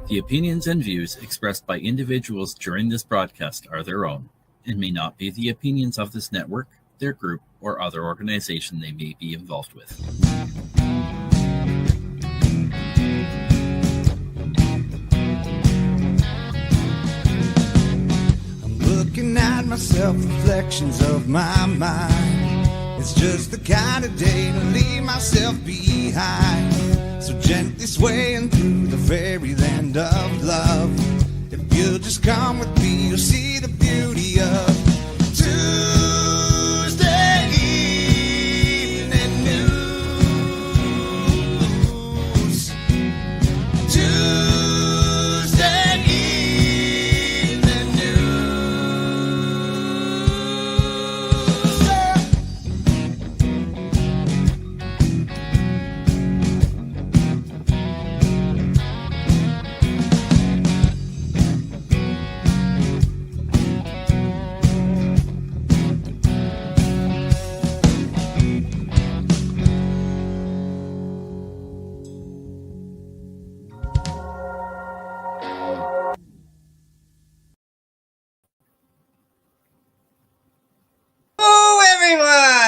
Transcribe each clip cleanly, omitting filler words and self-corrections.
The opinions and views expressed by individuals during this broadcast are their own and may not be the opinions of this network, their group, or other organization they may be involved with. I'm looking at myself, reflections of my mind. It's just the kind of day to leave myself behind. So gently swaying through the fairyland of love. If you'll just come with me, you'll see the beauty of Tuesday evening news. Tuesday evening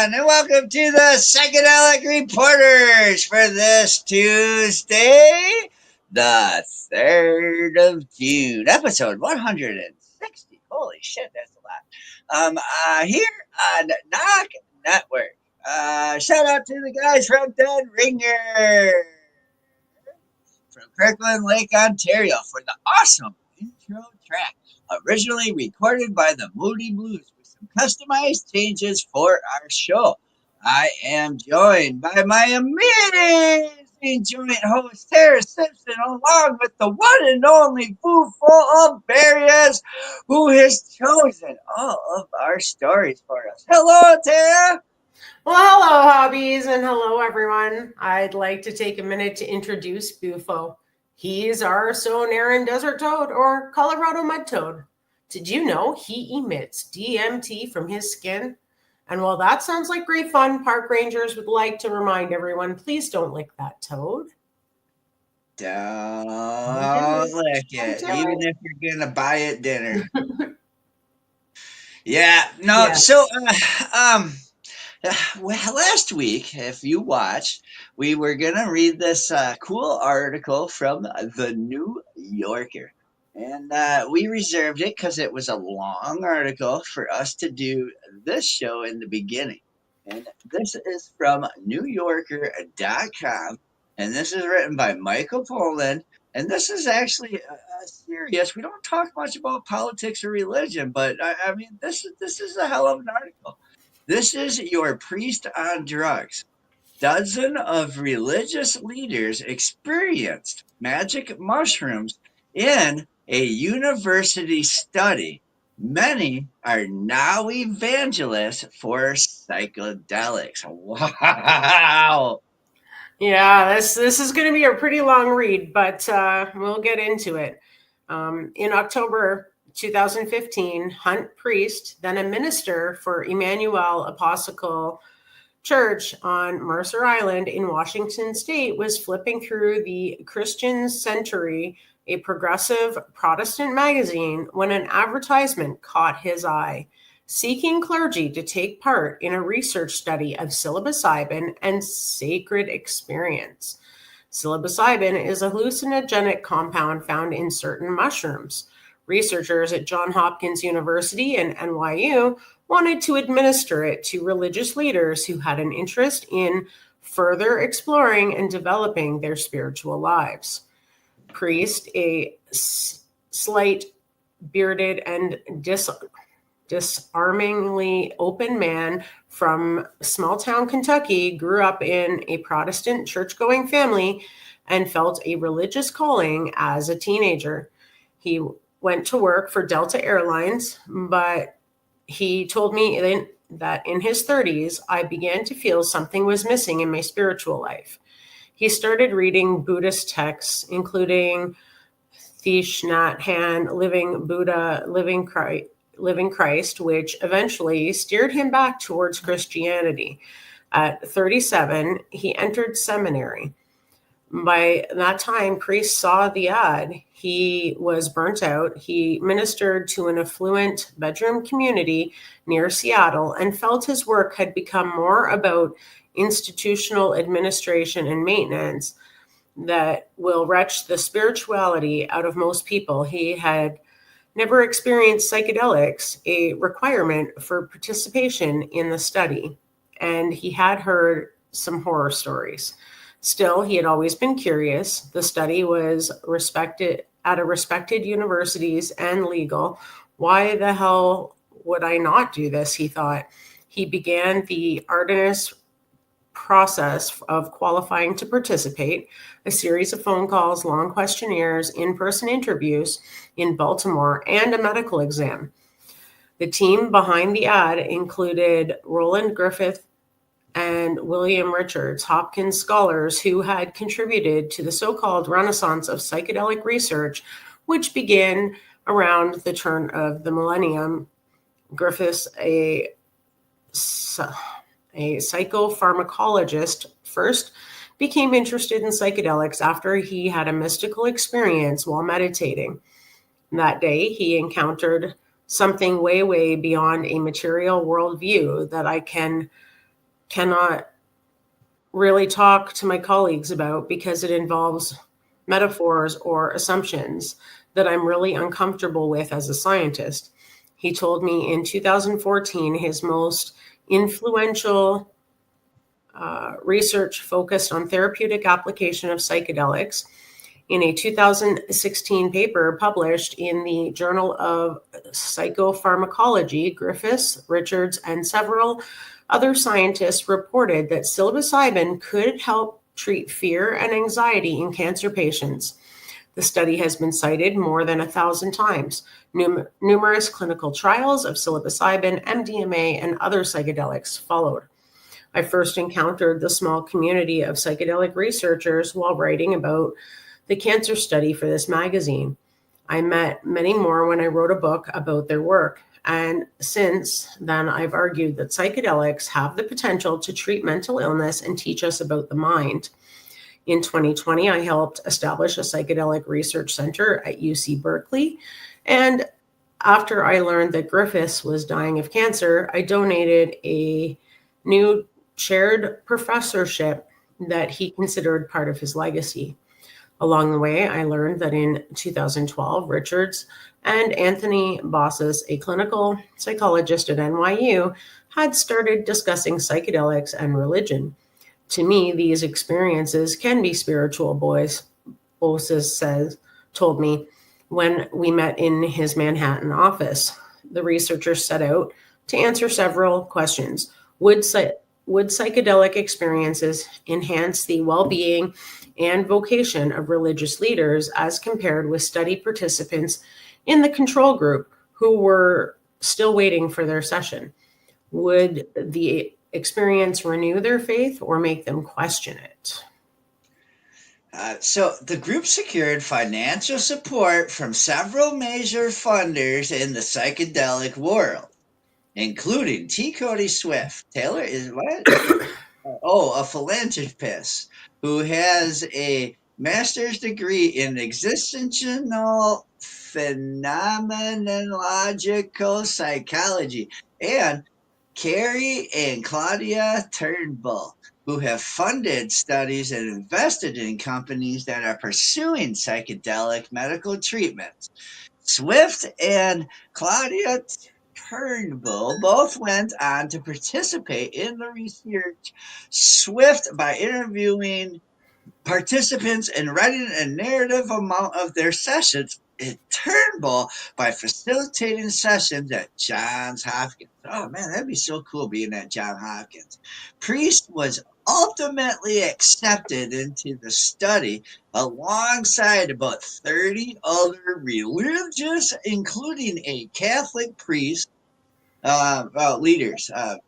And welcome to the Psychedelic Reporters for this Tuesday, the 3rd of June, episode 160. Holy shit, that's a lot. Here on NOK Network. Shout out to the guys from Dead Ringer from Kirkland Lake, Ontario for the awesome intro track, originally recorded by the Moody Blues, customized changes for our show. I am joined by my amazing joint host, Tara Simpson, along with the one and only Fooful of Barriers, who has chosen all of our stories for us. Hello, Tara. Well, hello, hobbies, and hello, everyone. I'd like to take a minute to introduce Bufo. He's our Sonoran desert toad, or Colorado mud toad. Did you know he emits DMT from his skin? And while that sounds like great fun, park rangers would like to remind everyone, please don't lick that toad. Don't lick it, even if you're going to buy it dinner. So, well, last week, if you watched, we were going to read this cool article from The New Yorker. And we reserved it because it was a long article for us to do this show in the beginning. And this is from NewYorker.com. And this is written by Michael Pollan. And this is actually serious. We don't talk much about politics or religion, but I mean, this is a hell of an article. This is Your Priest on Drugs. Dozen of religious leaders experienced magic mushrooms in a university study. Many are now evangelists for psychedelics. Wow. Yeah, this is going to be a pretty long read, but we'll get into it. In October 2015, Hunt Priest, then a minister for Emmanuel Apostolic Church on Mercer Island in Washington State, was flipping through the Christian Century, a progressive Protestant magazine, when an advertisement caught his eye, seeking clergy to take part in a research study of psilocybin and sacred experience. Psilocybin is a hallucinogenic compound found in certain mushrooms. Researchers at Johns Hopkins University and NYU wanted to administer it to religious leaders who had an interest in further exploring and developing their spiritual lives. Priest, a slight, bearded, and disarmingly open man from small-town Kentucky, grew up in a Protestant church-going family and felt a religious calling as a teenager. He went to work for Delta Airlines, but he told me that in his 30s, I began to feel something was missing in my spiritual life. He started reading Buddhist texts, including Thich Nhat Hanh, Living Buddha, Living Christ, which eventually steered him back towards Christianity. At 37, he entered seminary. By that time, Priest saw the ad. He was burnt out. He ministered to an affluent bedroom community near Seattle and felt his work had become more about institutional administration and maintenance that will wrench the spirituality out of most people. He had never experienced psychedelics, a requirement for participation in the study, and he had heard some horror stories. Still, he had always been curious. The study was respected at a respected universities and legal. Why the hell would I not do this? He thought. He began the arduous process of qualifying to participate, a series of phone calls, long questionnaires, in-person interviews in Baltimore, and a medical exam. The team behind the ad included Roland Griffith and William Richards, Hopkins scholars who had contributed to the so-called renaissance of psychedelic research, which began around the turn of the millennium. Griffiths, a psychopharmacologist, first became interested in psychedelics after he had a mystical experience while meditating. That day, he encountered something way, way beyond a material worldview that I cannot really talk to my colleagues about because it involves metaphors or assumptions that I'm really uncomfortable with as a scientist. He told me in 2014 his most influential research focused on therapeutic application of psychedelics. In a 2016 paper published in the Journal of Psychopharmacology, Griffiths, Richards, and several other scientists reported that psilocybin could help treat fear and anxiety in cancer patients. The study has been cited more than 1,000 times. Numerous clinical trials of psilocybin, MDMA, and other psychedelics followed. I first encountered the small community of psychedelic researchers while writing about the cancer study for this magazine. I met many more when I wrote a book about their work. And since then, I've argued that psychedelics have the potential to treat mental illness and teach us about the mind. In 2020, I helped establish a psychedelic research center at UC Berkeley. And after I learned that Griffiths was dying of cancer, I donated a new chaired professorship that he considered part of his legacy. Along the way, I learned that in 2012, Richards and Anthony Bossis, a clinical psychologist at NYU, had started discussing psychedelics and religion. To me, these experiences can be spiritual, Bossis told me when we met in his Manhattan office. The researcher set out to answer several questions. Would psychedelic experiences enhance the well-being and vocation of religious leaders as compared with study participants in the control group who were still waiting for their session? Would the experience renew their faith or make them question it? So the group secured financial support from several major funders in the psychedelic world, including T. Cody Swift. Taylor is what? A philanthropist who has a master's degree in existential phenomenological psychology, and Carrie and Claudia Turnbull, who have funded studies and invested in companies that are pursuing psychedelic medical treatments. Swift and Claudia Turnbull both went on to participate in the research. Swift by interviewing participants and writing a narrative amount of their sessions, and Turnbull by facilitating sessions at Johns Hopkins. Oh man, that'd be so cool being at Johns Hopkins. Priest was ultimately accepted into the study alongside about 30 other religious, including a Catholic priest,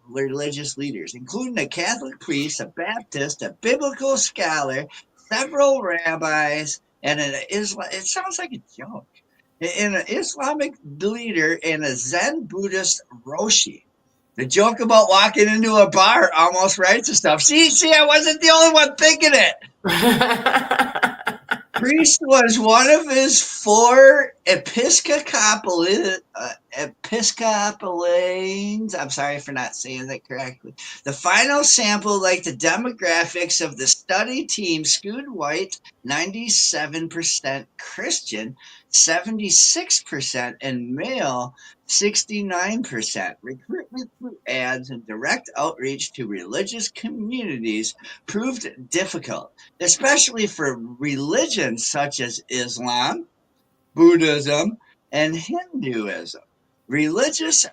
religious leaders, including a Catholic priest, a Baptist, a biblical scholar, several rabbis, and an Islam. It sounds like a joke. And an Islamic leader and a Zen Buddhist Roshi. The joke about walking into a bar almost writes the stuff. See, I wasn't the only one thinking it. Priest was one of his 4 Episcopalians. I'm sorry for not saying that correctly. The final sample, like the demographics of the study team, skewed white, 97% Christian, 76%, and male, 69%. Recruitment through ads and direct outreach to religious communities proved difficult, especially for religions such as Islam, Buddhism, and Hinduism. Religious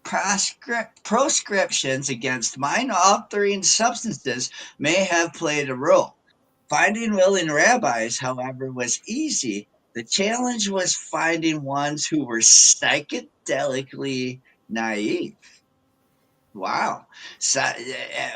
proscriptions against mind-altering substances may have played a role. Finding willing rabbis, however, was easy. The challenge was finding ones who were psychedelically naive. Wow.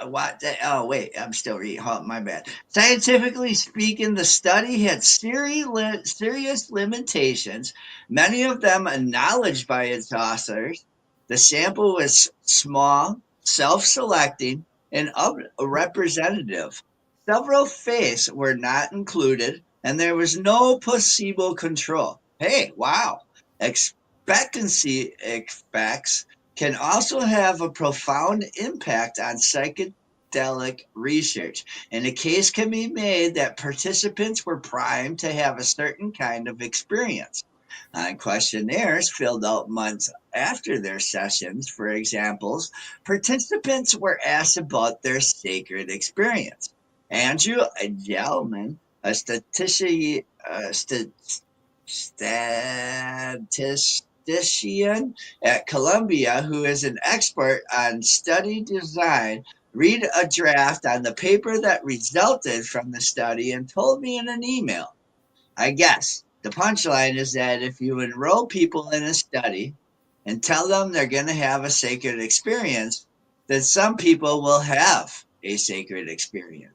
What? Oh, wait. I'm still reading. Oh, my bad. Scientifically speaking, the study had serious limitations, many of them acknowledged by its authors. The sample was small, self selecting, and representative. Several faiths were not included, and there was no placebo control. Hey, wow. Expectancy effects can also have a profound impact on psychedelic research, and a case can be made that participants were primed to have a certain kind of experience. On questionnaires filled out months after their sessions, for examples, participants were asked about their sacred experience. Andrew Gelman, a statistician at Columbia who is an expert on study design, read a draft on the paper that resulted from the study and told me in an email. I guess the punchline is that if you enroll people in a study and tell them they're going to have a sacred experience, then some people will have a sacred experience.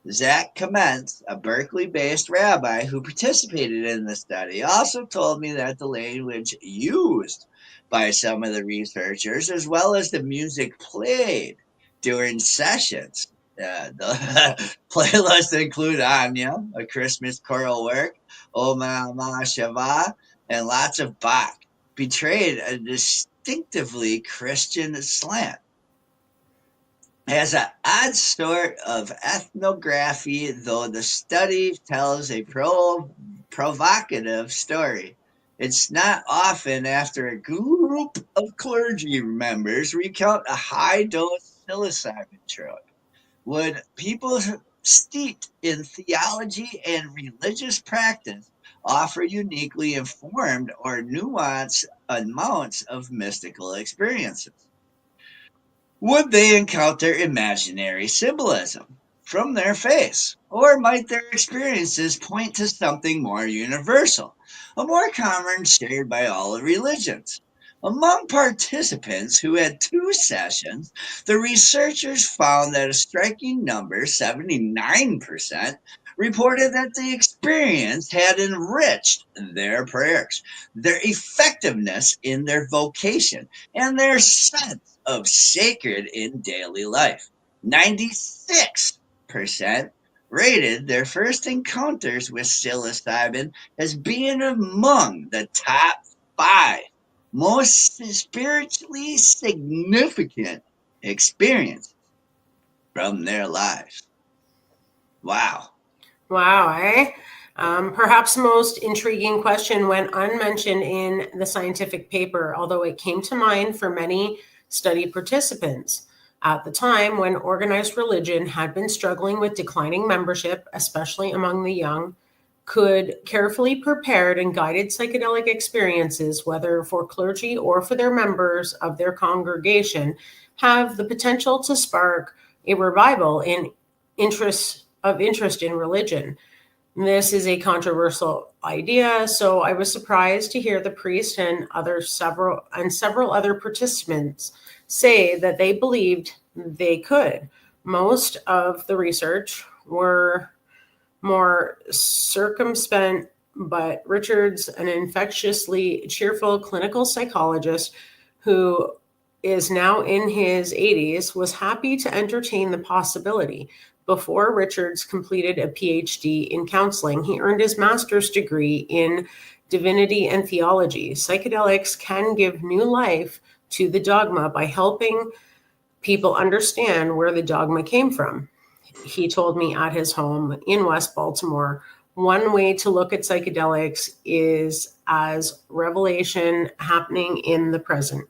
Zach Commence, a Berkeley-based rabbi who participated in the study, also told me that the language used by some of the researchers, as well as the music played during sessions, the playlists include Anya, a Christmas choral work, O Mama Shava, and lots of Bach, betrayed a distinctively Christian slant. Has an odd sort of ethnography, though the study tells a provocative story. It's not often after a group of clergy members recount a high dose psilocybin trip would people steeped in theology and religious practice offer uniquely informed or nuanced amounts of mystical experiences. Would they encounter imaginary symbolism from their faith? Or might their experiences point to something more universal, a more common shared by all religions? Among participants who had 2 sessions, the researchers found that a striking number, 79%, reported that the experience had enriched their prayers, their effectiveness in their vocation, and their sense of sacred in daily life. 96% rated their first encounters with psilocybin as being among the top 5 most spiritually significant experiences from their lives. Wow. Wow, eh? Perhaps the most intriguing question went unmentioned in the scientific paper, although it came to mind for many study participants. At the time when organized religion had been struggling with declining membership, especially among the young, could carefully prepared and guided psychedelic experiences, whether for clergy or for their members of their congregation, have the potential to spark a revival in interest in religion. This is a controversial idea, so I was surprised to hear the priest and several other participants say that they believed they could. Most of the research were more circumspect, but Richards, an infectiously cheerful clinical psychologist who is now in his 80s, was happy to entertain the possibility. Before Richards completed a PhD in counseling, he earned his master's degree in divinity and theology. Psychedelics can give new life to the dogma by helping people understand where the dogma came from. He told me at his home in West Baltimore, one way to look at psychedelics is as revelation happening in the present.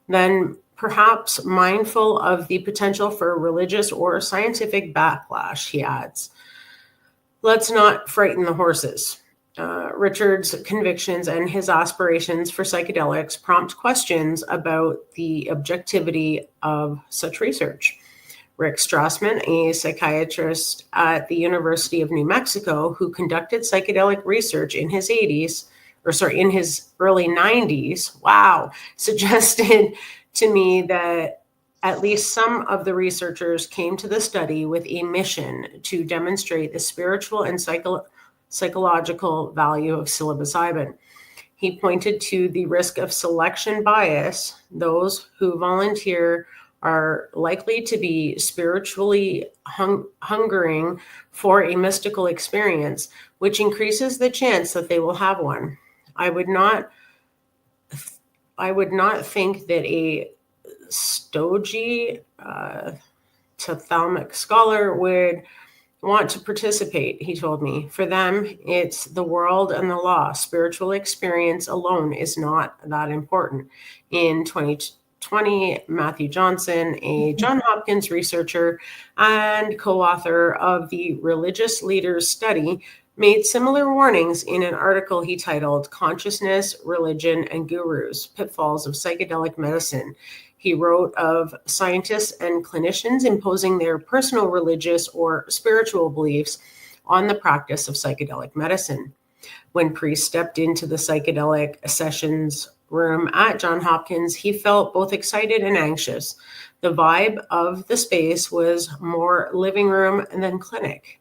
Then perhaps mindful of the potential for religious or scientific backlash, he adds. Let's not frighten the horses. Richard's convictions and his aspirations for psychedelics prompt questions about the objectivity of such research. Rick Strassman, a psychiatrist at the University of New Mexico who conducted psychedelic research in his in his early 90s, suggested to me that at least some of the researchers came to the study with a mission to demonstrate the spiritual and psychological value of psilocybin. He pointed to the risk of selection bias. Those who volunteer are likely to be spiritually hungering for a mystical experience, which increases the chance that they will have one. I would not think that a stodgy Thalamic scholar would want to participate, he told me. For them, it's the world and the law. Spiritual experience alone is not that important. In 2020, Matthew Johnson, a Johns Hopkins researcher and co-author of the Religious Leaders Study, made similar warnings in an article he titled Consciousness, Religion, and Gurus, Pitfalls of Psychedelic Medicine. He wrote of scientists and clinicians imposing their personal religious or spiritual beliefs on the practice of psychedelic medicine. When priests stepped into the psychedelic sessions room at Johns Hopkins, he felt both excited and anxious. The vibe of the space was more living room than clinic.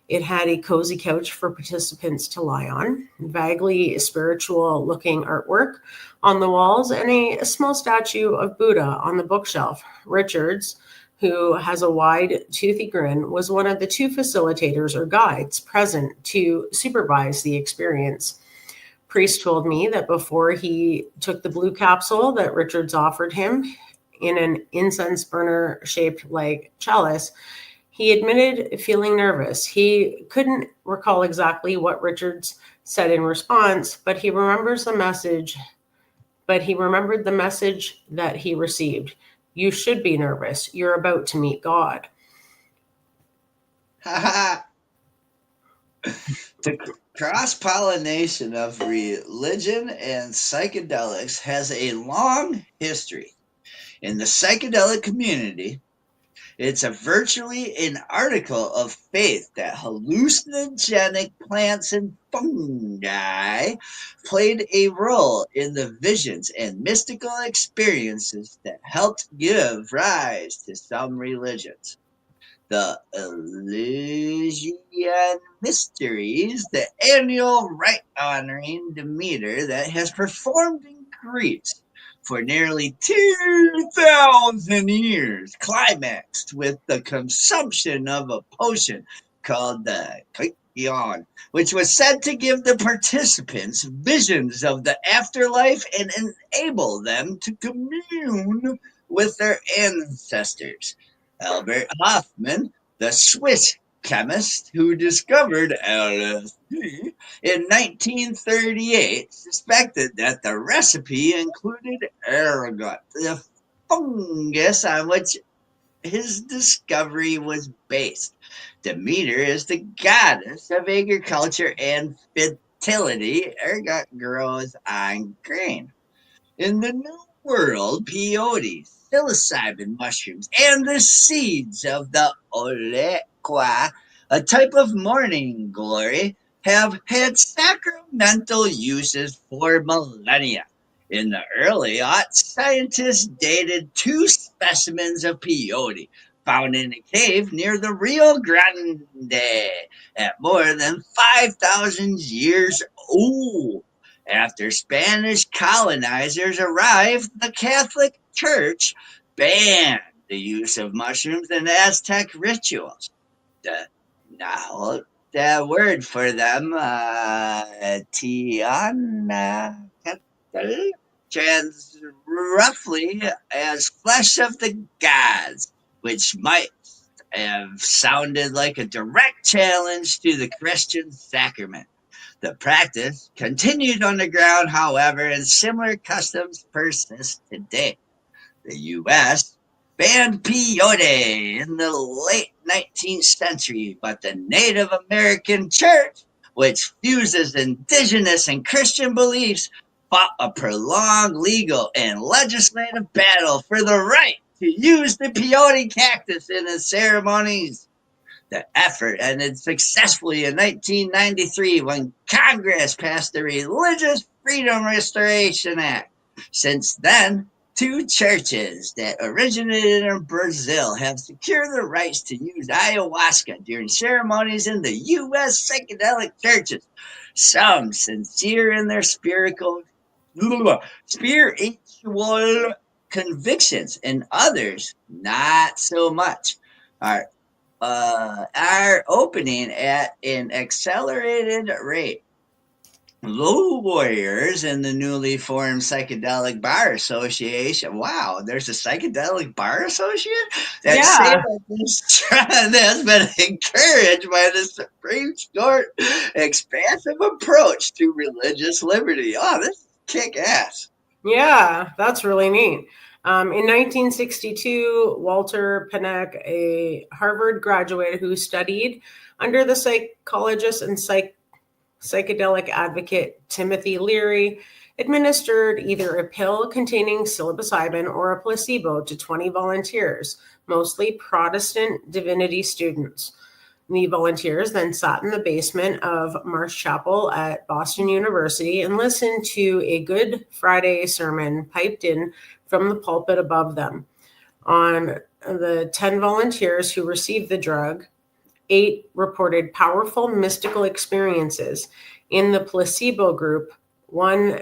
It had a cozy couch for participants to lie on, vaguely spiritual-looking artwork on the walls, and a small statue of Buddha on the bookshelf. Richards, who has a wide, toothy grin, was one of the two facilitators or guides present to supervise the experience. Priest told me that before he took the blue capsule that Richards offered him in an incense burner shaped like chalice, he admitted feeling nervous. He couldn't recall exactly what Richards said in response, but he remembered the message that he received. You should be nervous. You're about to meet God. The cross-pollination of religion and psychedelics has a long history. In the psychedelic community, it's virtually an article of faith that hallucinogenic plants and fungi played a role in the visions and mystical experiences that helped give rise to some religions. The Eleusinian Mysteries, the annual rite honoring Demeter that has performed in Greece for nearly 2,000 years, climaxed with the consumption of a potion called the Kykeon, which was said to give the participants visions of the afterlife and enable them to commune with their ancestors. Albert Hoffman, the Swiss chemist who discovered LSD in 1938, suspected that the recipe included ergot, the fungus on which his discovery was based. Demeter is the goddess of agriculture and fertility. Ergot grows on grain. In the New World, peyote, psilocybin mushrooms, and the seeds of the olequa, a type of morning glory, have had sacramental uses for millennia. In the early aughts, scientists dated two specimens of peyote found in a cave near the Rio Grande at more than 5,000 years old. After Spanish colonizers arrived, the Catholic Church banned the use of mushrooms in Aztec rituals. Now, the word for them, Tiana, trans roughly as flesh of the gods, which might have sounded like a direct challenge to the Christian sacrament. The practice continued underground, however, and similar customs persist today. The U.S. banned peyote in the late 19th century, but the Native American Church, which fuses indigenous and Christian beliefs, fought a prolonged legal and legislative battle for the right to use the peyote cactus in its ceremonies. The effort ended successfully in 1993 when Congress passed the Religious Freedom Restoration Act. Since then, two churches that originated in Brazil have secured the rights to use ayahuasca during ceremonies in the U.S. psychedelic churches. Some sincere in their spiritual convictions, and others not so much. Are opening at an accelerated rate. Low warriors in the newly formed Psychedelic Bar Association. Wow, there's a Psychedelic Bar Association? That say that this trend has been encouraged by the Supreme Court expansive approach to religious liberty. Oh, this is kick ass. Yeah, that's really neat. In 1962, Walter Panek, a Harvard graduate who studied under the psychologist and psychedelic advocate Timothy Leary, administered either a pill containing psilocybin or a placebo to 20 volunteers, mostly Protestant divinity students. The volunteers then sat in the basement of Marsh Chapel at Boston University and listened to a Good Friday sermon piped in from the pulpit above them. On the 10 volunteers who received the drug, 8 reported powerful mystical experiences. In the placebo group, one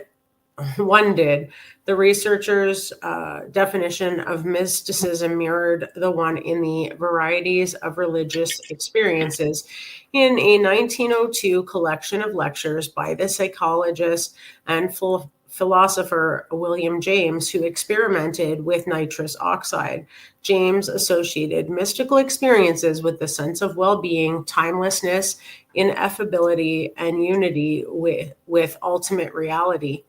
did. The researchers' definition of mysticism mirrored the one in the Varieties of Religious Experiences in a 1902 collection of lectures by the psychologist and philosopher William James, who experimented with nitrous oxide. James associated mystical experiences with the sense of well-being, timelessness, ineffability, and unity with ultimate reality.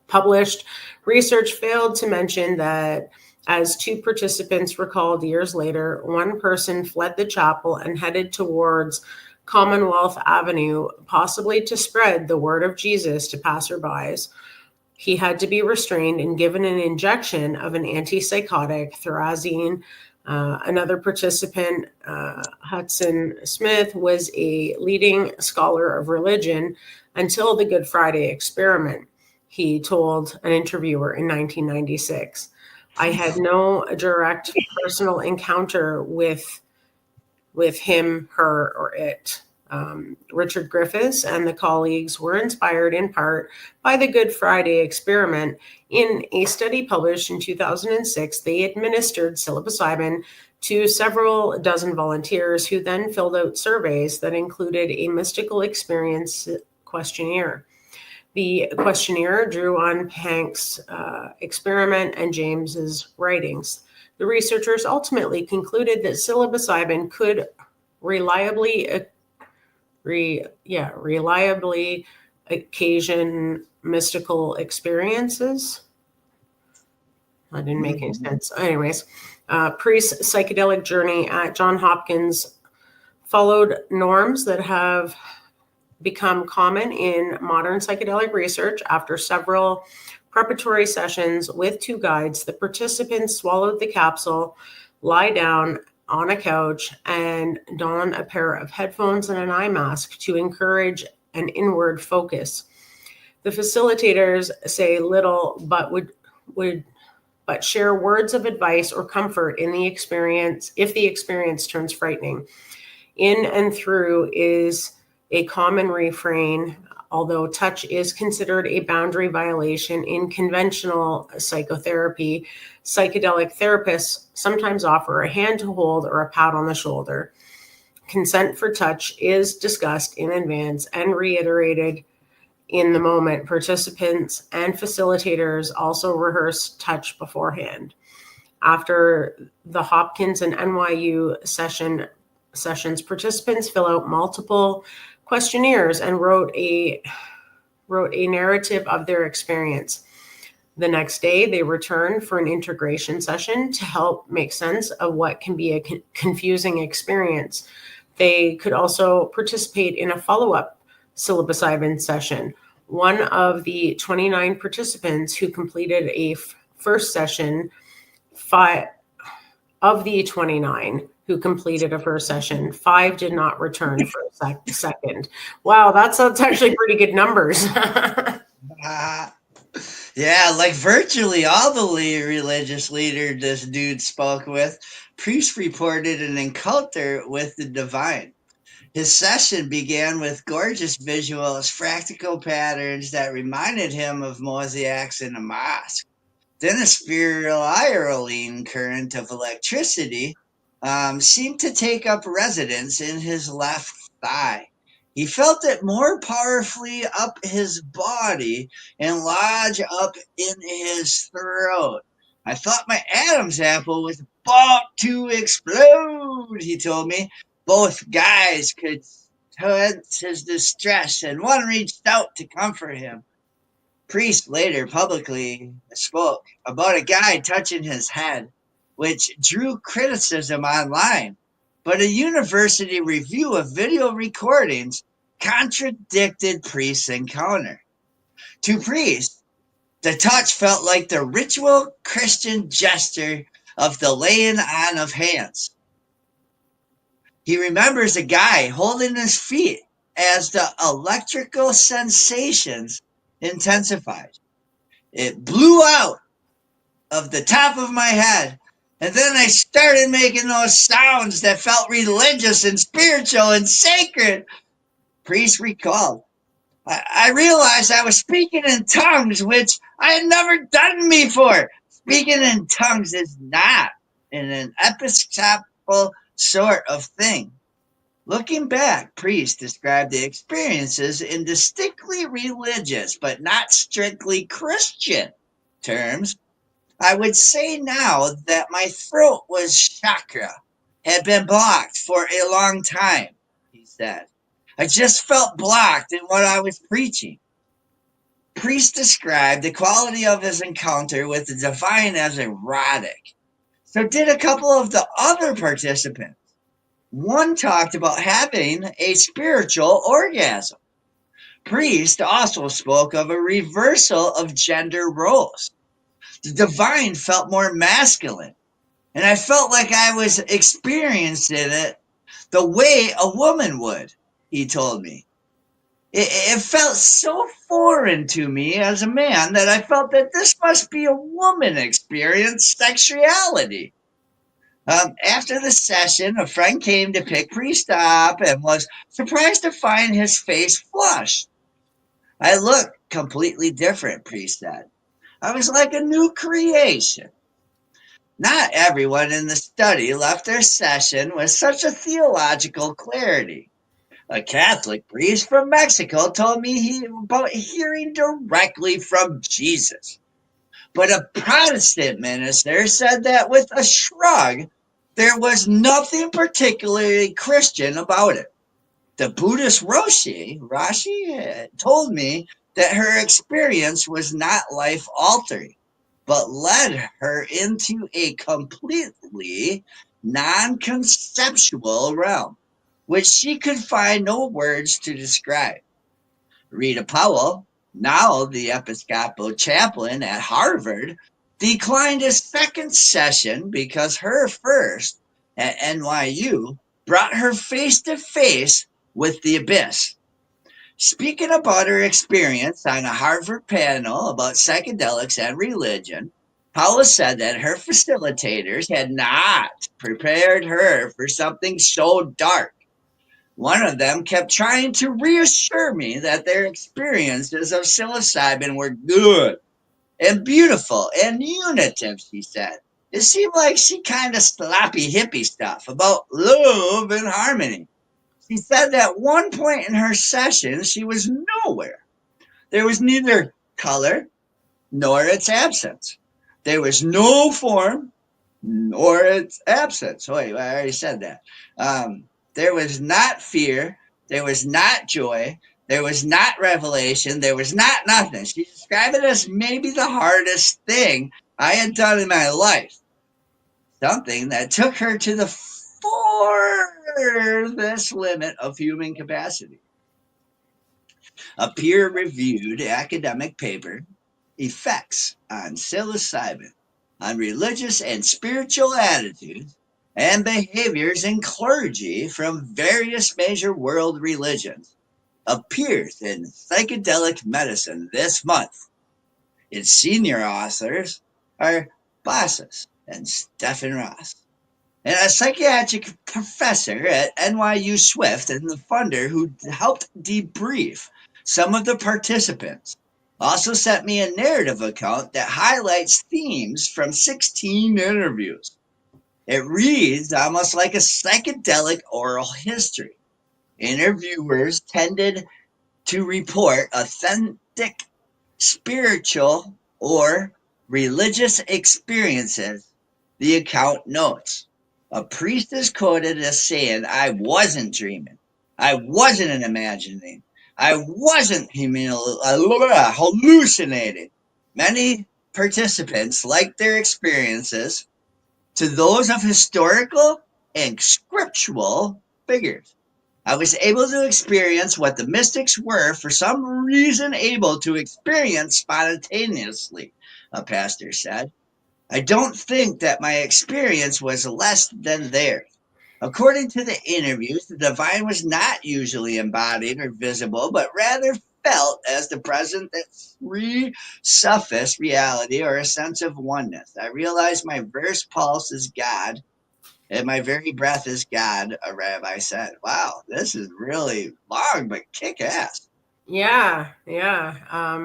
Published research failed to mention that, as 2 participants recalled years later, one person fled the chapel and headed towards Commonwealth Avenue, possibly to spread the word of Jesus to passerbys. He had to be restrained and given an injection of an antipsychotic, Thorazine. Another participant, Hudson Smith, was a leading scholar of religion until the Good Friday experiment, he told an interviewer in 1996. I had no direct personal encounter with him, her, or it. Richard Griffiths and the colleagues were inspired in part by the Good Friday experiment. In a study published in 2006, they administered psilocybin to several dozen volunteers who then filled out surveys that included a mystical experience questionnaire. The questionnaire drew on Pank's experiment and James's writings. The researchers ultimately concluded that psilocybin could reliably occasion mystical experiences. That didn't make any sense. Anyways, Priest's psychedelic journey at Johns Hopkins followed norms that have become common in modern psychedelic research. After several preparatory sessions with 2 guides, the participants swallowed the capsule, lie down on a couch, and don a pair of headphones and an eye mask to encourage an inward focus. The facilitators say little, but would share words of advice or comfort in the experience if the experience turns frightening. In and through is A common refrain, although touch is considered a boundary violation in conventional psychotherapy, psychedelic therapists sometimes offer a hand to hold or a pat on the shoulder. Consent for touch is discussed in advance and reiterated in the moment. Participants and facilitators also rehearse touch beforehand. After the Hopkins and NYU sessions, participants fill out multiple questionnaires and wrote a narrative of their experience. The next day, they return for an integration session to help make sense of what can be a confusing experience. They could also participate in a follow-up psilocybin session. One of the 29 participants who completed a first session, 5 of the 29 who completed a first session, 5 did not return for a second. Wow, that's actually pretty good numbers. Yeah, like virtually all the religious leaders this dude spoke with, Priest reported an encounter with the divine. His session began with gorgeous visuals, fractal patterns that reminded him of mosaics in a mosque. Then a spiraling current of electricity seemed to take up residence in his left thigh. He felt it more powerfully up his body and lodge up in his throat. I thought my Adam's apple was about to explode, he told me. Both guys could sense his distress, and one reached out to comfort him. Priest later publicly spoke about a guy touching his head, which drew criticism online. But a university review of video recordings contradicted Priest's encounter. To Priest, the touch felt like the ritual Christian gesture of the laying on of hands. He remembers a guy holding his feet as the electrical sensations intensified. It blew out of the top of my head, and then I started making those sounds that felt religious and spiritual and sacred. Priest recalled. I realized I was speaking in tongues, which I had never done before. Speaking in tongues is not an episcopal sort of thing. Looking back, Priest described the experiences in distinctly religious but not strictly Christian terms. I would say now that my throat was chakra, had been blocked for a long time, he said. I just felt blocked in what I was preaching. Priest described the quality of his encounter with the divine as erotic. So did a couple of the other participants. One talked about having a spiritual orgasm. Priest also spoke of a reversal of gender roles. The divine felt more masculine, and I felt like I was experiencing it the way a woman would, he told me. It felt so foreign to me as a man that I felt that this must be a woman experience sexuality. After the session, a friend came to pick Priest up and was surprised to find his face flushed. I looked completely different, Priest said. I was like a new creation. Not everyone in the study left their session with such a theological clarity. A Catholic priest from Mexico told me about hearing directly from Jesus. But a Protestant minister said that with a shrug, there was nothing particularly Christian about it. The Buddhist Roshi told me that her experience was not life-altering, but led her into a completely non-conceptual realm, which she could find no words to describe. Rita Powell, now the Episcopal chaplain at Harvard, declined a second session because her first at NYU brought her face to face with the abyss. Speaking about her experience on a Harvard panel about psychedelics and religion, Paula said that her facilitators had not prepared her for something so dark. One of them kept trying to reassure me that their experiences of psilocybin were good and beautiful and unitive, she said. It seemed like she kind of sloppy hippie stuff about love and harmony. She said that at one point in her session, she was nowhere. There was neither color nor its absence. There was no form nor its absence. Wait, I already said that. There was not fear. There was not joy. There was not revelation. There was not nothing. She described it as maybe the hardest thing I had done in my life. Something that took her to the furthest limit of human capacity. A peer-reviewed academic paper, Effects on Psilocybin, on Religious and Spiritual Attitudes and Behaviors in Clergy from Various Major World Religions, appears in Psychedelic Medicine this month. Its senior authors are Bassus and Stephen Ross, and a psychiatric professor at NYU Swift and the funder who helped debrief some of the participants also sent me a narrative account that highlights themes from 16 interviews. It reads almost like a psychedelic oral history. Interviewers tended to report authentic spiritual or religious experiences, the account notes. A priest is quoted as saying, I wasn't dreaming. I wasn't imagining. I wasn't hallucinating. Many participants liked their experiences to those of historical and scriptural figures. I was able to experience what the mystics were for some reason able to experience spontaneously, a pastor said. I don't think that my experience was less than theirs. According to the interviews, the divine was not usually embodied or visible, but rather felt as the present that resurfaced reality or a sense of oneness. I realized my verse pulse is God, and my very breath is God, a rabbi said. Wow, this is really long, but kick ass. Yeah.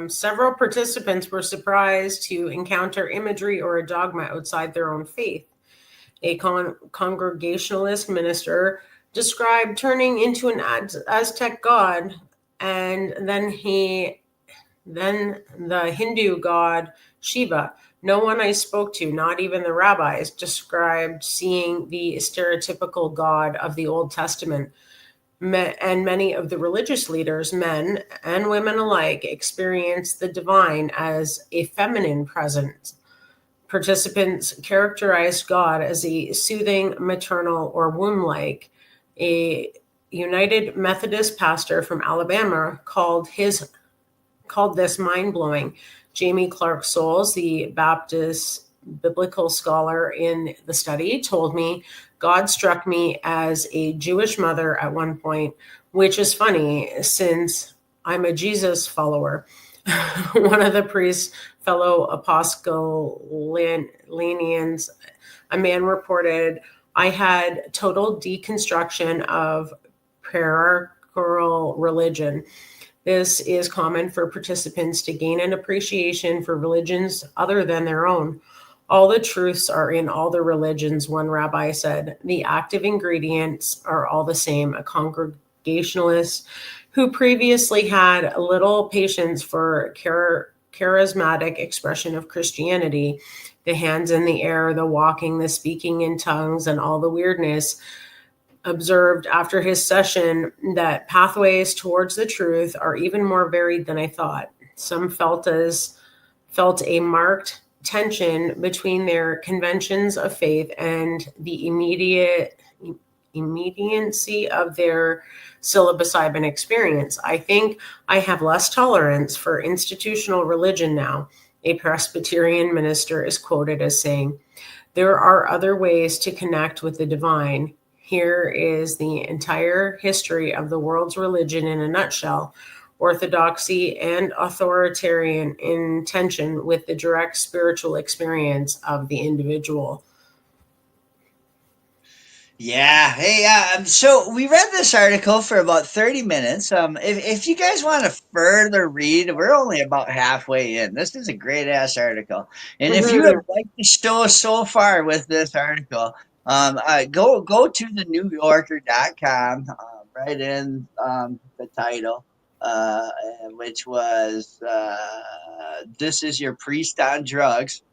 Several participants were surprised to encounter imagery or a dogma outside their own faith. A congregationalist minister described turning into an Aztec god, and then the Hindu god Shiva. No one I spoke to, not even the rabbis, described seeing the stereotypical God of the Old Testament. And many of the religious leaders, men and women alike, experienced the divine as a feminine presence. Participants characterized God as a soothing, maternal, or womb-like. A United Methodist pastor from Alabama called this mind-blowing. Jamie Clark Souls, the Baptist biblical scholar in the study, told me, God struck me as a Jewish mother at one point, which is funny since I'm a Jesus follower. One of the priest's fellow Apostolians, a man reported, I had total deconstruction of hierarchical religion. This is common for participants to gain an appreciation for religions other than their own. All the truths are in all the religions, one rabbi said. The active ingredients are all the same. A congregationalist who previously had little patience for charismatic expression of Christianity, the hands in the air, the walking, the speaking in tongues, and all the weirdness, observed after his session that pathways towards the truth are even more varied than I thought. Some felt a marked tension between their conventions of faith and the immediacy of their psilocybin experience. I think I have less tolerance for institutional religion now, a Presbyterian minister is quoted as saying. There are other ways to connect with the divine. Here is the entire history of the world's religion in a nutshell. Orthodoxy and authoritarian in tension with the direct spiritual experience of the individual. Yeah. Hey, so we read this article for about 30 minutes. If you guys want to further read, we're only about halfway in. This is a great ass article. And if you have liked the show so far with this article, go to the NewYorker.com, write in the title, which was This is Your Priest on Drugs.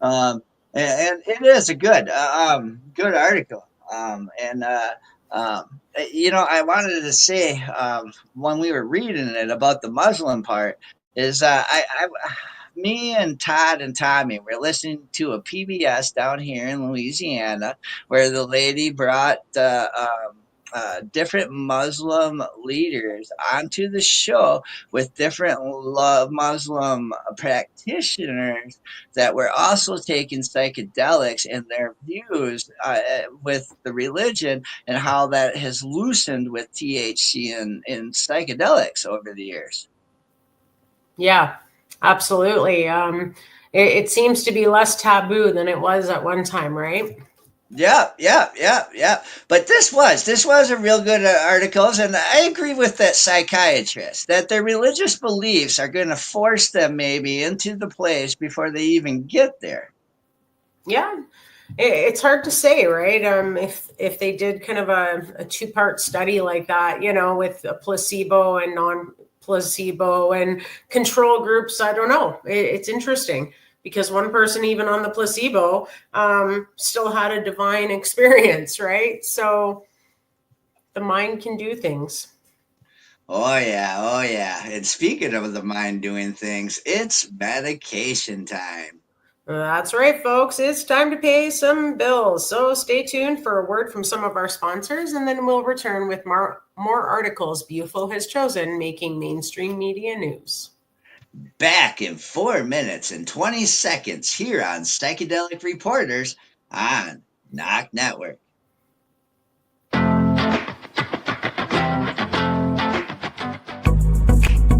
Um, and it is a good article. I wanted to say when we were reading it about the Muslim part is me and Todd and Tommy were listening to a PBS down here in Louisiana where the lady brought different Muslim leaders onto the show with different Muslim practitioners that were also taking psychedelics and their views with the religion and how that has loosened with THC and psychedelics over the years. Yeah, absolutely. It seems to be less taboo than it was at one time, right? Yeah. But this was a real good articles, and I agree with that psychiatrist that their religious beliefs are going to force them maybe into the place before they even get there. Yeah, it's hard to say, right? If they did kind of a two-part study like that, with a placebo and non-placebo and control groups, I don't know. It's interesting. Because one person, even on the placebo, still had a divine experience, right? So the mind can do things. Oh, yeah. And speaking of the mind doing things, it's medication time. That's right, folks. It's time to pay some bills. So stay tuned for a word from some of our sponsors, and then we'll return with more articles Bufo has chosen making mainstream media news. Back in 4 minutes and 20 seconds here on Psychedelic Reporters on NOK Network.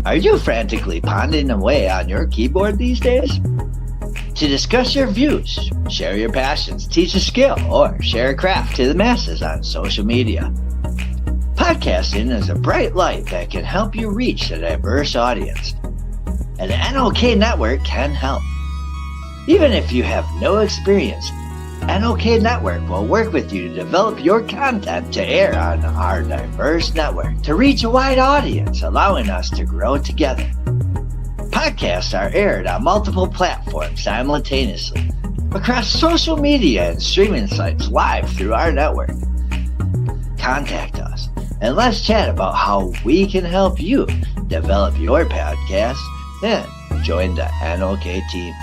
Are you frantically pondering away on your keyboard these days? To discuss your views, share your passions, teach a skill, or share a craft to the masses on social media. Podcasting is a bright light that can help you reach a diverse audience. And the NOK Network can help. Even if you have no experience, NOK Network will work with you to develop your content to air on our diverse network to reach a wide audience, allowing us to grow together. Podcasts are aired on multiple platforms simultaneously across social media and streaming sites live through our network. Contact us and let's chat about how we can help you develop your podcast and join the NOK team.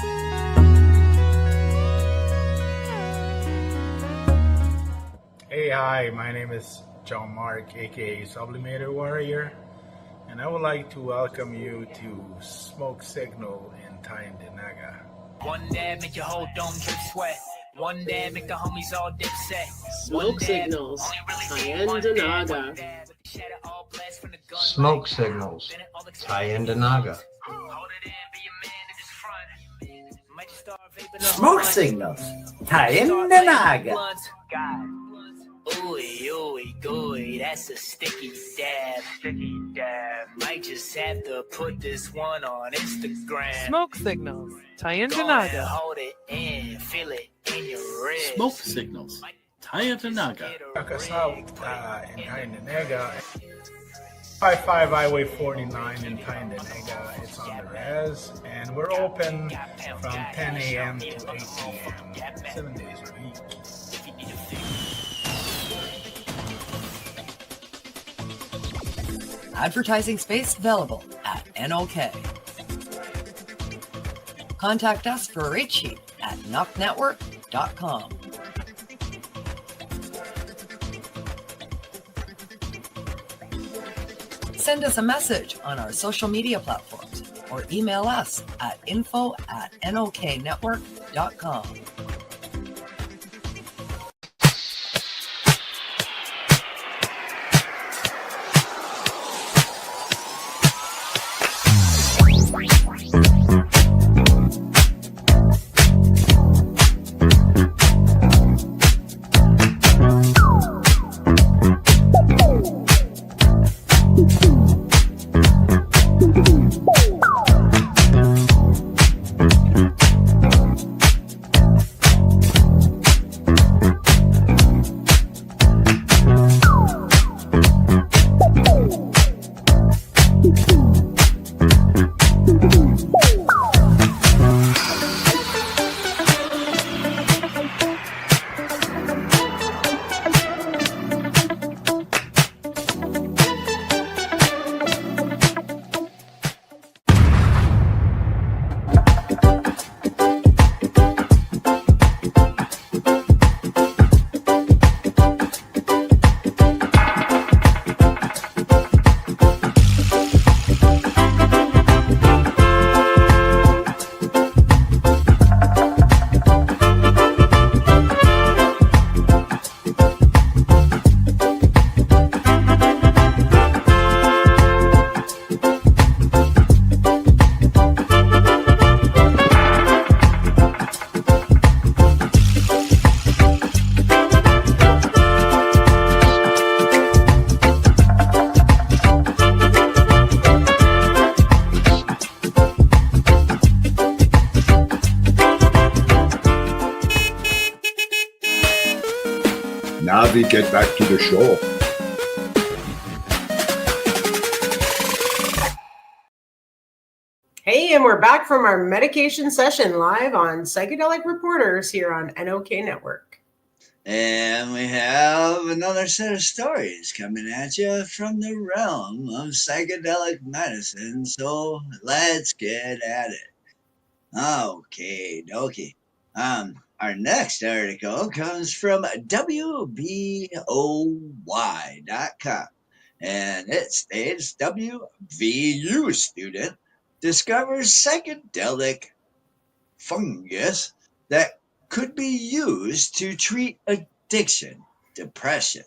Hey, hi, my name is John Mark, aka Sublimator Warrior, and I would like to welcome you to Smoke Signal in Tyndanaga. One dab make your whole dome drip sweat. One dab make the homies all dip set. Smoke Signals, Tyndanaga. Smoke Signals, Tyndanaga. Smoke Signals, Tyndanaga. Ooey, ooey, gooey, that's a sticky dab. Might just have to put this one on Instagram. Smoke Signals, Tyndanaga. Hold it in, feel it in your wrist. Smoke Signals, Tyndanaga. Check us out in Tyndanaga. 55 Highway 49 in Tyndanaga. It's on the res, and we're open from 10 a.m. to 8 p.m. 7 days a week. Advertising space available at NOK. Contact us for a rate sheet at NOKNetwork.com. Send us a message on our social media platforms or email us at info@NOKNetwork.com. we get back to the show. Hey, and we're back from our medication session live on Psychedelic Reporters here on NOK Network. And we have another set of stories coming at you from the realm of psychedelic medicine. So let's get at it. Okay, dokie. Our next article comes from WVOY.com. And it states WVU student discovers psychedelic fungus that could be used to treat addiction, depression.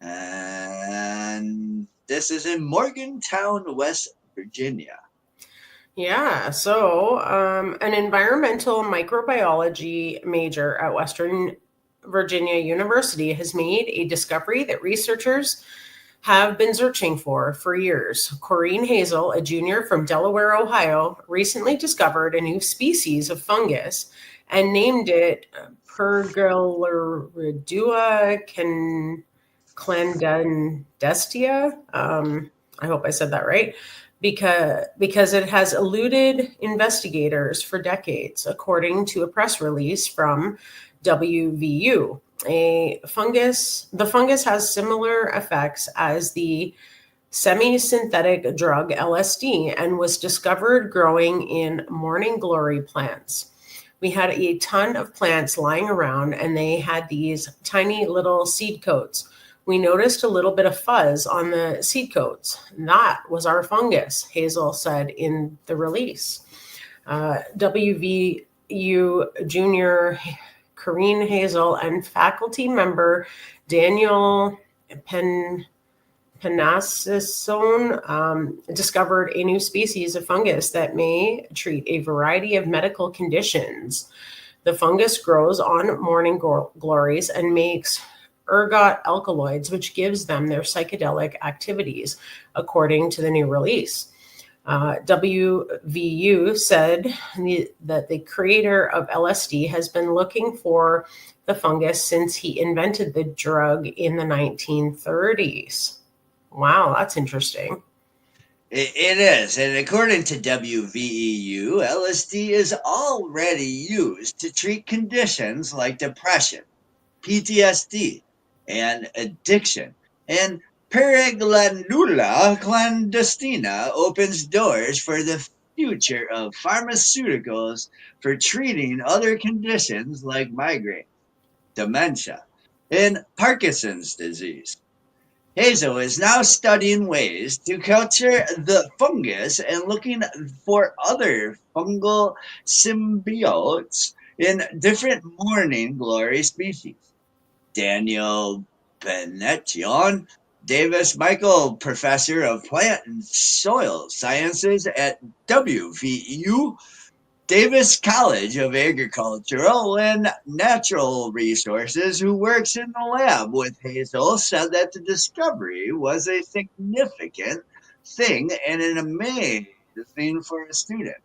And this is in Morgantown, West Virginia. Yeah, so an environmental microbiology major at Western Virginia University has made a discovery that researchers have been searching for years. Corrine Hazel, a junior from Delaware, Ohio, recently discovered a new species of fungus and named it Pergolidua clandestia. I hope I said that right. Because it has eluded investigators for decades, according to a press release from WVU. The fungus has similar effects as the semi-synthetic drug LSD and was discovered growing in morning glory plants. We had a ton of plants lying around and they had these tiny little seed coats. We noticed a little bit of fuzz on the seed coats. That was our fungus, Hazel said in the release. WVU junior Corrine Hazel and faculty member Daniel Penasson discovered a new species of fungus that may treat a variety of medical conditions. The fungus grows on morning glories and makes ergot alkaloids, which gives them their psychedelic activities, according to the new release. WVU said that the creator of LSD has been looking for the fungus since he invented the drug in the 1930s. Wow, that's interesting. It is. And according to WVEU, LSD is already used to treat conditions like depression, PTSD, and addiction. And Pergolidua clandestina opens doors for the future of pharmaceuticals for treating other conditions like migraine, dementia, and Parkinson's disease. Hazel is now studying ways to culture the fungus and looking for other fungal symbiotes in different morning glory species. Daniel Benettion, Davis Michael Professor of Plant and Soil Sciences at WVU, Davis College of Agricultural and Natural Resources, who works in the lab with Hazel, said that the discovery was a significant thing and an amazing for a student.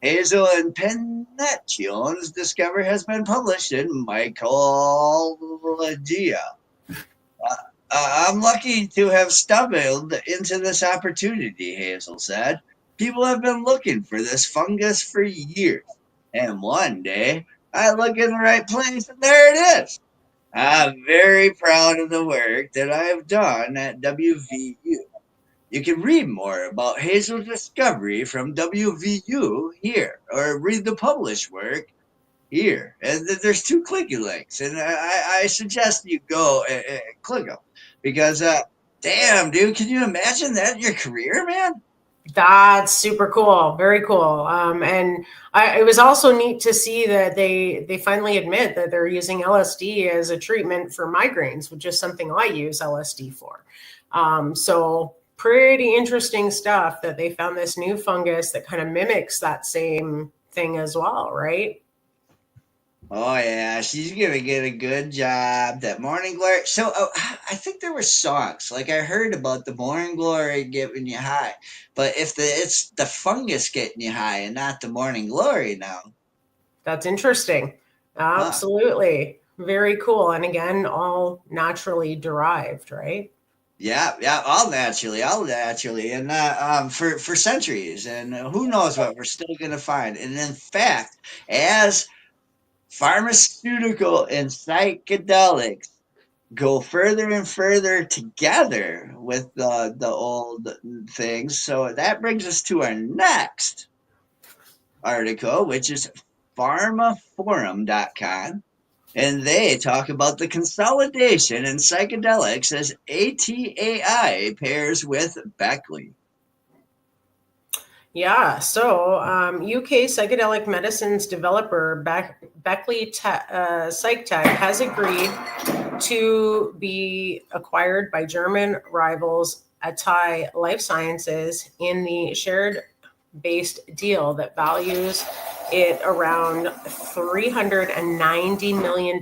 Hazel and Penettion's discovery has been published in Mycology. I'm lucky to have stumbled into this opportunity, Hazel said. People have been looking for this fungus for years, and one day I look in the right place and there it is. I'm very proud of the work that I have done at WVU. You can read more about Hazel's discovery from WVU here, or read the published work here. And there's two clicky links, and I suggest you go and click them because, damn, dude, can you imagine that in your career, man? That's super cool. Very cool. And it was also neat to see that they finally admit that they're using LSD as a treatment for migraines, which is something I use LSD for. So pretty interesting stuff that they found this new fungus that kind of mimics that same thing as well, right? Oh yeah, she's gonna get a good job. That morning glory. So I think there were songs. Like I heard about the morning glory getting you high, but if it's the fungus getting you high and not the morning glory now. That's interesting. Absolutely. Very cool. And again, all naturally derived, right? Yeah, all naturally, and for centuries, and who knows what we're still going to find. And in fact, as pharmaceutical and psychedelics go further and further together with the old things, so that brings us to our next article, which is pharmaforum.com. And they talk about the consolidation in psychedelics as ATAI pairs with Beckley. Yeah, so UK psychedelic medicines developer Beckley PsychTech has agreed to be acquired by German rivals Atai Life Sciences in the shared based deal that values it around $390 million.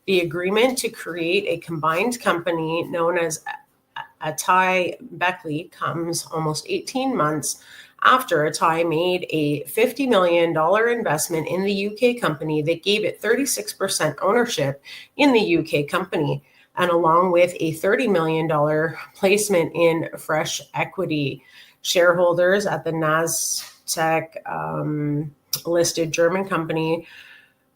The agreement to create a combined company known as Atai Beckley comes almost 18 months after Atai made a $50 million investment in the UK company that gave it 36% ownership in the UK company, and along with a $30 million placement in fresh equity. Shareholders at the NASDAQ listed German company,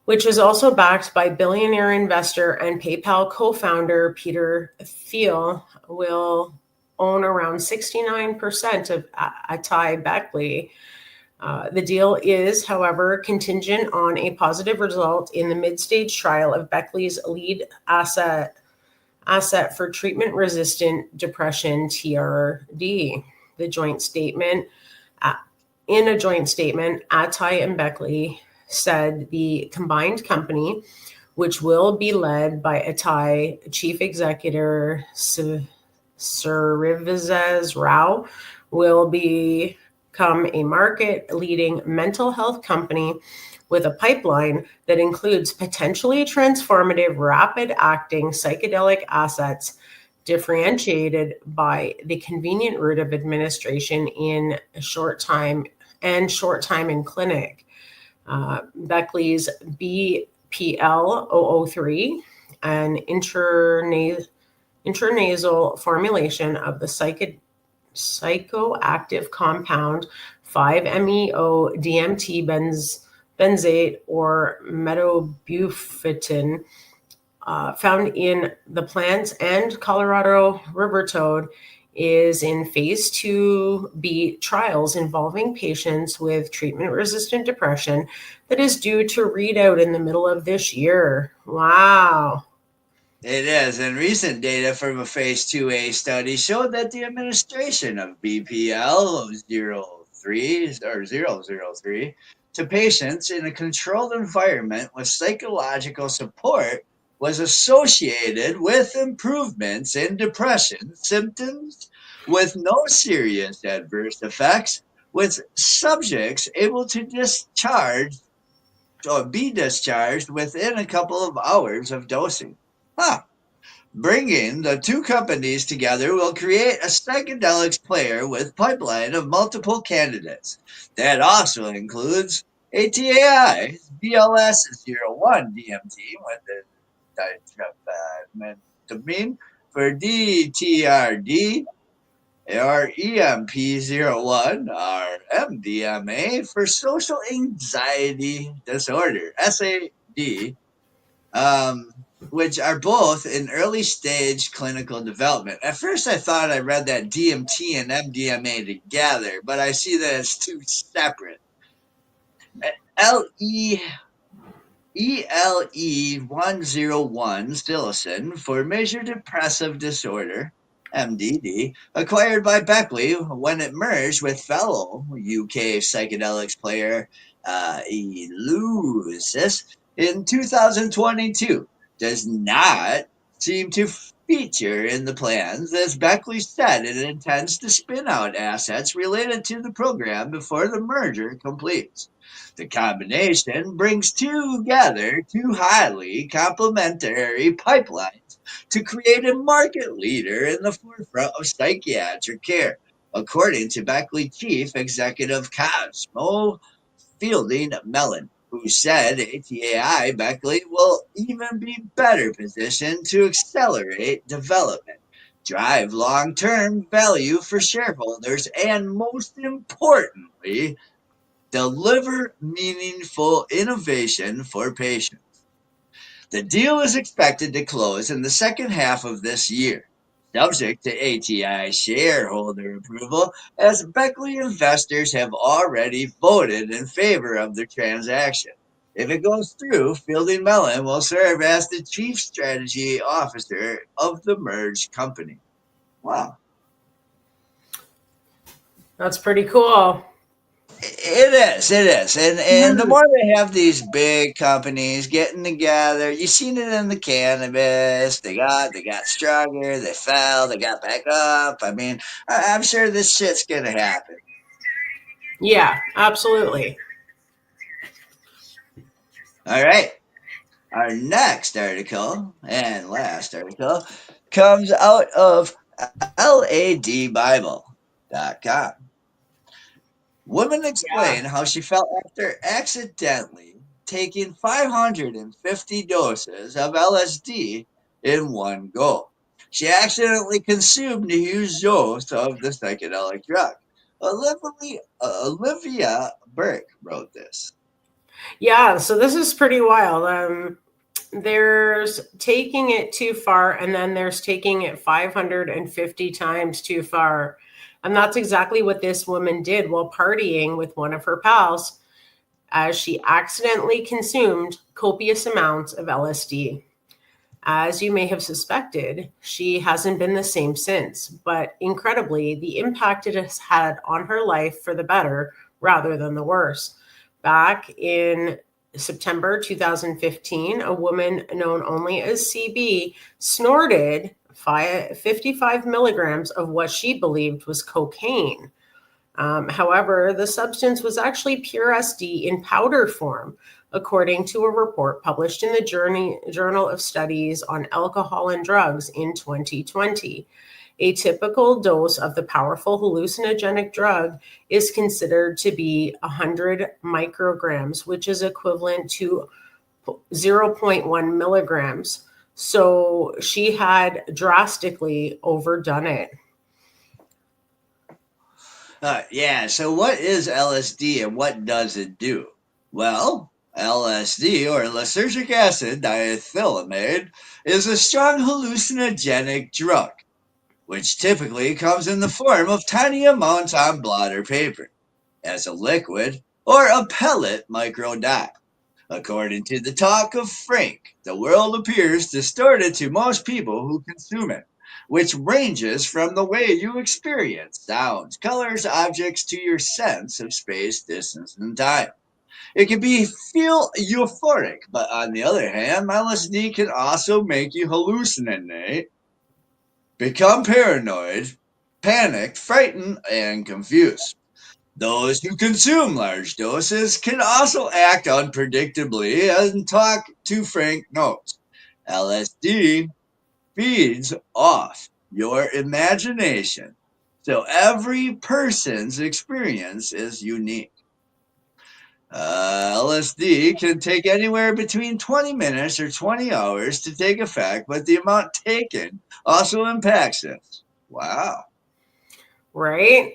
which is also backed by billionaire investor and PayPal co-founder Peter Thiel, will own around 69% of Atai Beckley. The deal is, however, contingent on a positive result in the mid-stage trial of Beckley's lead asset for treatment-resistant depression, TRD. In a joint statement, Atai and Beckley said the combined company, which will be led by Atai Chief Executive Sirivazes Rao, will become a market-leading mental health company with a pipeline that includes potentially transformative, rapid-acting psychedelic assets differentiated by the convenient route of administration in short time in clinic. Beckley's BPL-003, an intranasal formulation of the psychoactive compound 5-MeO-DMT benzate or metabufetin, found in the plants and Colorado river toad, is in phase 2B trials involving patients with treatment-resistant depression that is due to read out in the middle of this year. Wow. It is, and recent data from a phase 2A study showed that the administration of BPL 003 to patients in a controlled environment with psychological support was associated with improvements in depression symptoms with no serious adverse effects, with subjects able to discharge or be discharged within a couple of hours of dosing. Bringing the two companies together will create a psychedelics player with pipeline of multiple candidates. That also includes ATAI, BLS-01 DMT with the dimethylamine for DTRD, or EMP-01, or MDMA for social anxiety disorder, SAD, which are both in early stage clinical development. At first, I thought I read that DMT and MDMA together, but I see that it's two separate. ELE-101 psilocin for major depressive disorder, MDD, acquired by Beckley when it merged with fellow UK psychedelics player Eleusis in 2022, does not seem to feature in the plans, as Beckley said it intends to spin out assets related to the program before the merger completes. The combination brings together two highly complementary pipelines to create a market leader in the forefront of psychiatric care, according to Beckley Chief Executive Cosmo Fielding Mellon, who said ATAI Beckley will even be better positioned to accelerate development, drive long-term value for shareholders, and most importantly, deliver meaningful innovation for patients. The deal is expected to close in the second half of this year, subject to ATI shareholder approval, as Beckley investors have already voted in favor of the transaction. If it goes through, Fielding Mellon will serve as the chief strategy officer of the merged company. Wow. That's pretty cool. It is. And the more they have these big companies getting together, you've seen it in the cannabis. They got stronger, they fell, they got back up. I mean, I'm sure this shit's gonna happen. Yeah, absolutely. All right. Our next article and last article comes out of ladbible.com. Woman explained how she felt after accidentally taking 550 doses of LSD in one go. She accidentally consumed a huge dose of the psychedelic drug. Olivia Burke wrote this. Yeah, so this is pretty wild. There's taking it too far, and then there's taking it 550 times too far. And that's exactly what this woman did while partying with one of her pals, as she accidentally consumed copious amounts of LSD. As you may have suspected, she hasn't been the same since, but incredibly, the impact it has had on her life for the better rather than the worse. Back in September 2015, a woman known only as CB snorted 55 milligrams of what she believed was cocaine. However, the substance was actually pure SD in powder form, according to a report published in the Journal of Studies on Alcohol and Drugs in 2020. A typical dose of the powerful hallucinogenic drug is considered to be 100 micrograms, which is equivalent to 0.1 milligrams. So she had drastically overdone it. Yeah, so what is LSD and what does it do? Well, LSD, or lysergic acid diethylamide, is a strong hallucinogenic drug, which typically comes in the form of tiny amounts on blotter paper, as a liquid, or a pellet microdot. According to the talk of Frank, the world appears distorted to most people who consume it, which ranges from the way you experience sounds, colors, objects to your sense of space, distance, and time. It can feel euphoric, but on the other hand, LSD can also make you hallucinate, become paranoid, panicked, frightened, and confused. Those who consume large doses can also act unpredictably, and talk to Frank notes. LSD feeds off your imagination, so every person's experience is unique. LSD can take anywhere between 20 minutes or 20 hours to take effect, but the amount taken also impacts us. Wow. Right?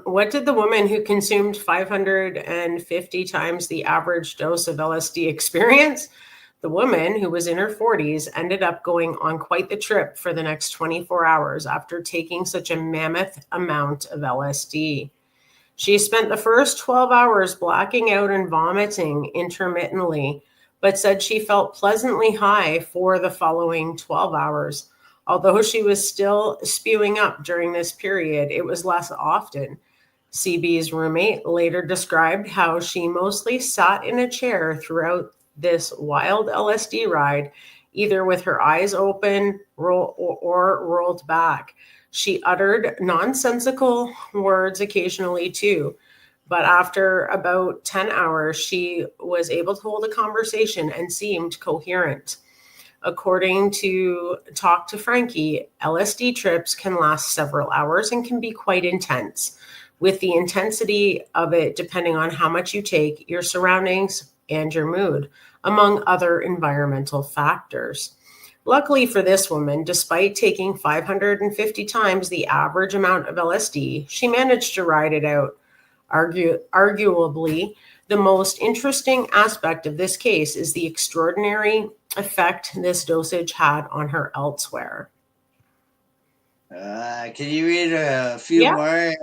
What did the woman who consumed 550 times the average dose of LSD experience? The woman, who was in her 40s, ended up going on quite the trip for the next 24 hours after taking such a mammoth amount of LSD. She spent the first 12 hours blacking out and vomiting intermittently, but said she felt pleasantly high for the following 12 hours. Although she was still spewing up during this period, it was less often. CB's roommate later described how she mostly sat in a chair throughout this wild LSD ride, either with her eyes open or rolled back. She uttered nonsensical words occasionally too, but after about 10 hours, she was able to hold a conversation and seemed coherent. According to Talk to Frankie, LSD trips can last several hours and can be quite intense, with the intensity of it depending on how much you take, your surroundings, and your mood, among other environmental factors. Luckily for this woman, despite taking 550 times the average amount of LSD, she managed to ride it out. Arguably, the most interesting aspect of this case is the extraordinary effect this dosage had on her elsewhere. Can you read a few Yeah. more?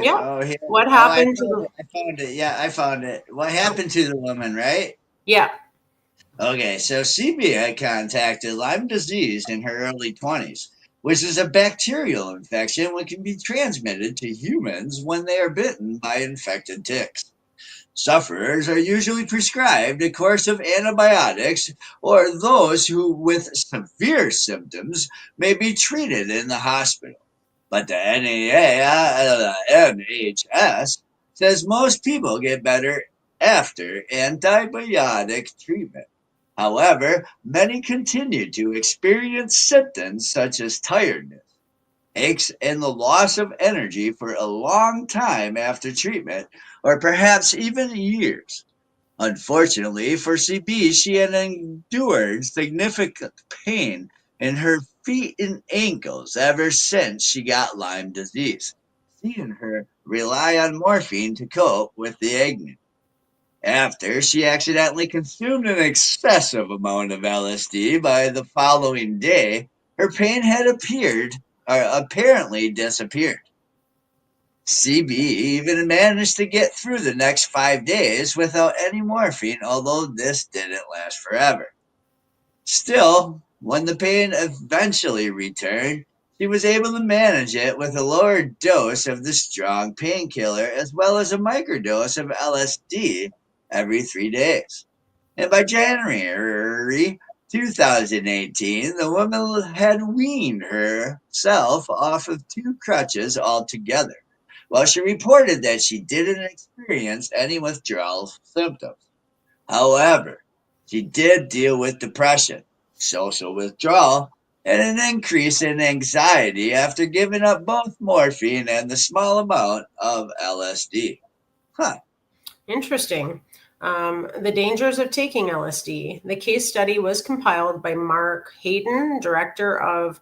Yeah. Oh, here. What Oh, happened to I found it. Yeah, I found it. What happened to the woman, right? Yeah. Okay, so CB had contacted Lyme disease in her early 20s, which is a bacterial infection which can be transmitted to humans when they are bitten by infected ticks. Sufferers are usually prescribed a course of antibiotics, or those who with severe symptoms may be treated in the hospital. But the NHS says most people get better after antibiotic treatment. However, many continue to experience symptoms such as tiredness, aches, and the loss of energy for a long time after treatment, or perhaps even years. Unfortunately for CB, she had endured significant pain in her feet and ankles ever since she got Lyme disease, seeing her rely on morphine to cope with the agony. After she accidentally consumed an excessive amount of LSD by the following day, her pain had apparently disappeared. CB even managed to get through the next 5 days without any morphine, although this didn't last forever. Still, when the pain eventually returned, she was able to manage it with a lower dose of the strong painkiller as well as a microdose of LSD every 3 days. And by January 2018, the woman had weaned herself off of 2 crutches altogether. Well, she reported that she didn't experience any withdrawal symptoms. However, she did deal with depression, social withdrawal, and an increase in anxiety after giving up both morphine and the small amount of LSD. Huh. Interesting. The dangers of taking LSD. The case study was compiled by Mark Hayden, director of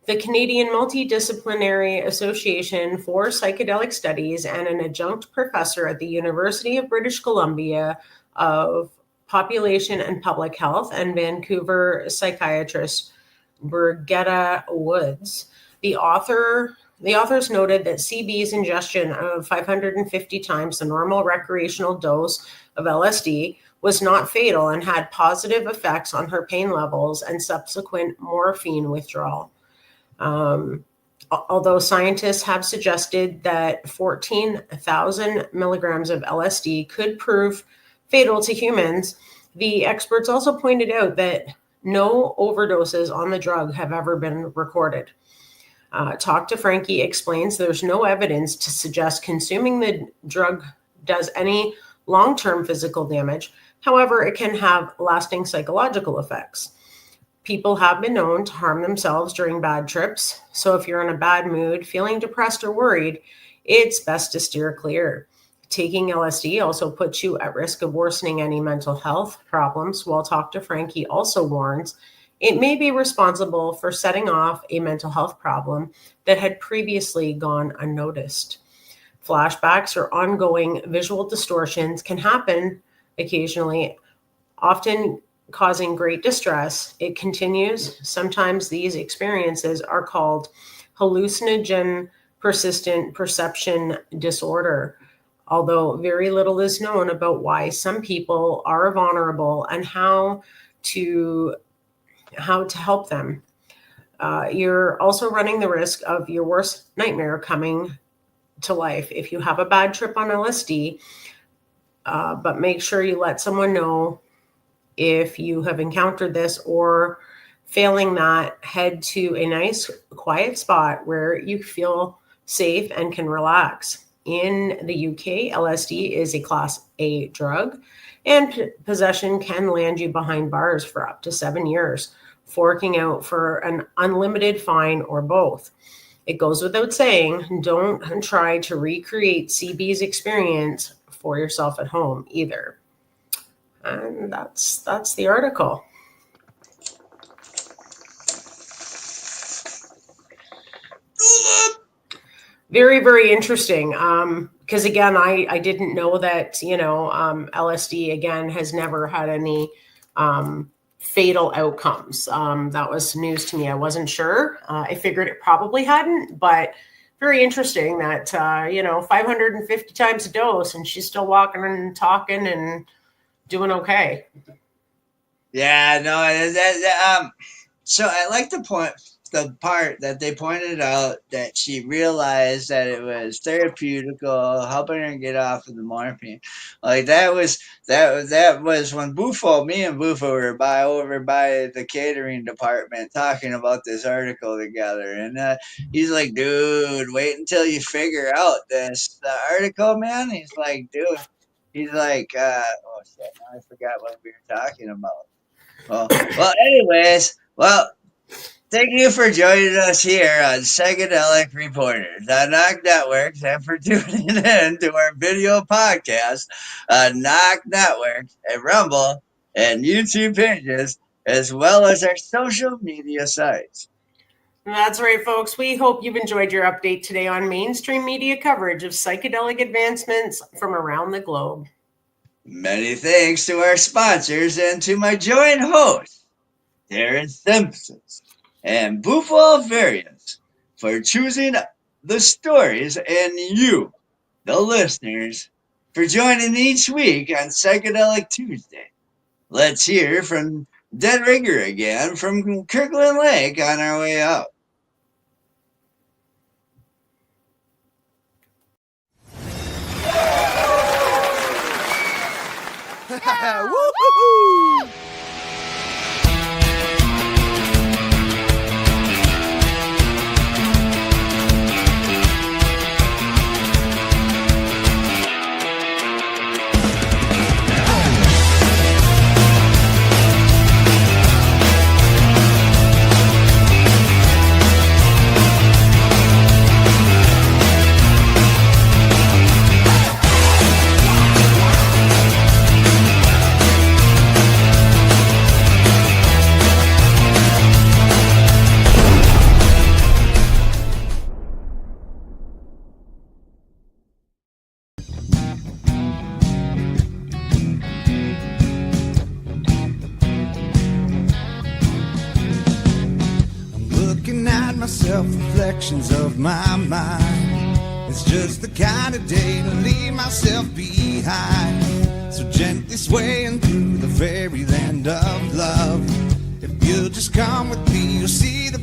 the Canadian Multidisciplinary Association for Psychedelic Studies and an adjunct professor at the University of British Columbia of Population and Public Health, and Vancouver psychiatrist Brigitta Woods. The authors noted that CB's ingestion of 550 times the normal recreational dose of LSD was not fatal and had positive effects on her pain levels and subsequent morphine withdrawal. Although scientists have suggested that 14,000 milligrams of LSD could prove fatal to humans, the experts also pointed out that no overdoses on the drug have ever been recorded. Talk to Frankie explains there's no evidence to suggest consuming the drug does any long-term physical damage. However, it can have lasting psychological effects. People have been known to harm themselves during bad trips. So if you're in a bad mood, feeling depressed or worried, it's best to steer clear. Taking LSD also puts you at risk of worsening any mental health problems, while Talk to Frankie also warns it may be responsible for setting off a mental health problem that had previously gone unnoticed. Flashbacks or ongoing visual distortions can happen occasionally, often causing great distress. It continues. Sometimes these experiences are called hallucinogen persistent perception disorder, although very little is known about why some people are vulnerable and how to help them. You're also running the risk of your worst nightmare coming to life if you have a bad trip on LSD, but make sure you let someone know if you have encountered this, or failing that, head to a nice quiet spot where you feel safe and can relax. In the UK, LSD is a Class A drug, and possession can land you behind bars for up to 7 years, forking out for an unlimited fine or both. It goes without saying, don't try to recreate CB's experience for yourself at home either. And that's the article. Very, very interesting. Because again, I didn't know that, LSD again has never had any fatal outcomes. That was news to me. I wasn't sure. I figured it probably hadn't, but very interesting that, 550 times a dose and she's still walking and talking and doing okay. Yeah, no, so I like the part that they pointed out that she realized that it was therapeutical, helping her get off of the morphine. Like that was when me and Bufo were over by the catering department talking about this article together, and he's like, "Dude, wait until you figure out the article, man." He's like, "Dude." He's like, oh shit, now I forgot what we were talking about. Well, anyways, thank you for joining us here on Psychedelic Reporters on NOK Network, and for tuning in to our video podcast on NOK Network and Rumble and YouTube pages, as well as our social media sites. That's right, folks. We hope you've enjoyed your update today on mainstream media coverage of psychedelic advancements from around the globe. Many thanks to our sponsors and to my joint hosts, Darren Simpson and Bufo Variants, for choosing the stories, and you, the listeners, for joining each week on Psychedelic Tuesday. Let's hear from Dead Rigger again from Kirkland Lake on our way out. Woo-hoo-hoo! Myself, reflections of my mind. It's just the kind of day to leave myself behind. So gently swaying through the fairyland of love. If you'll just come with me, you'll see the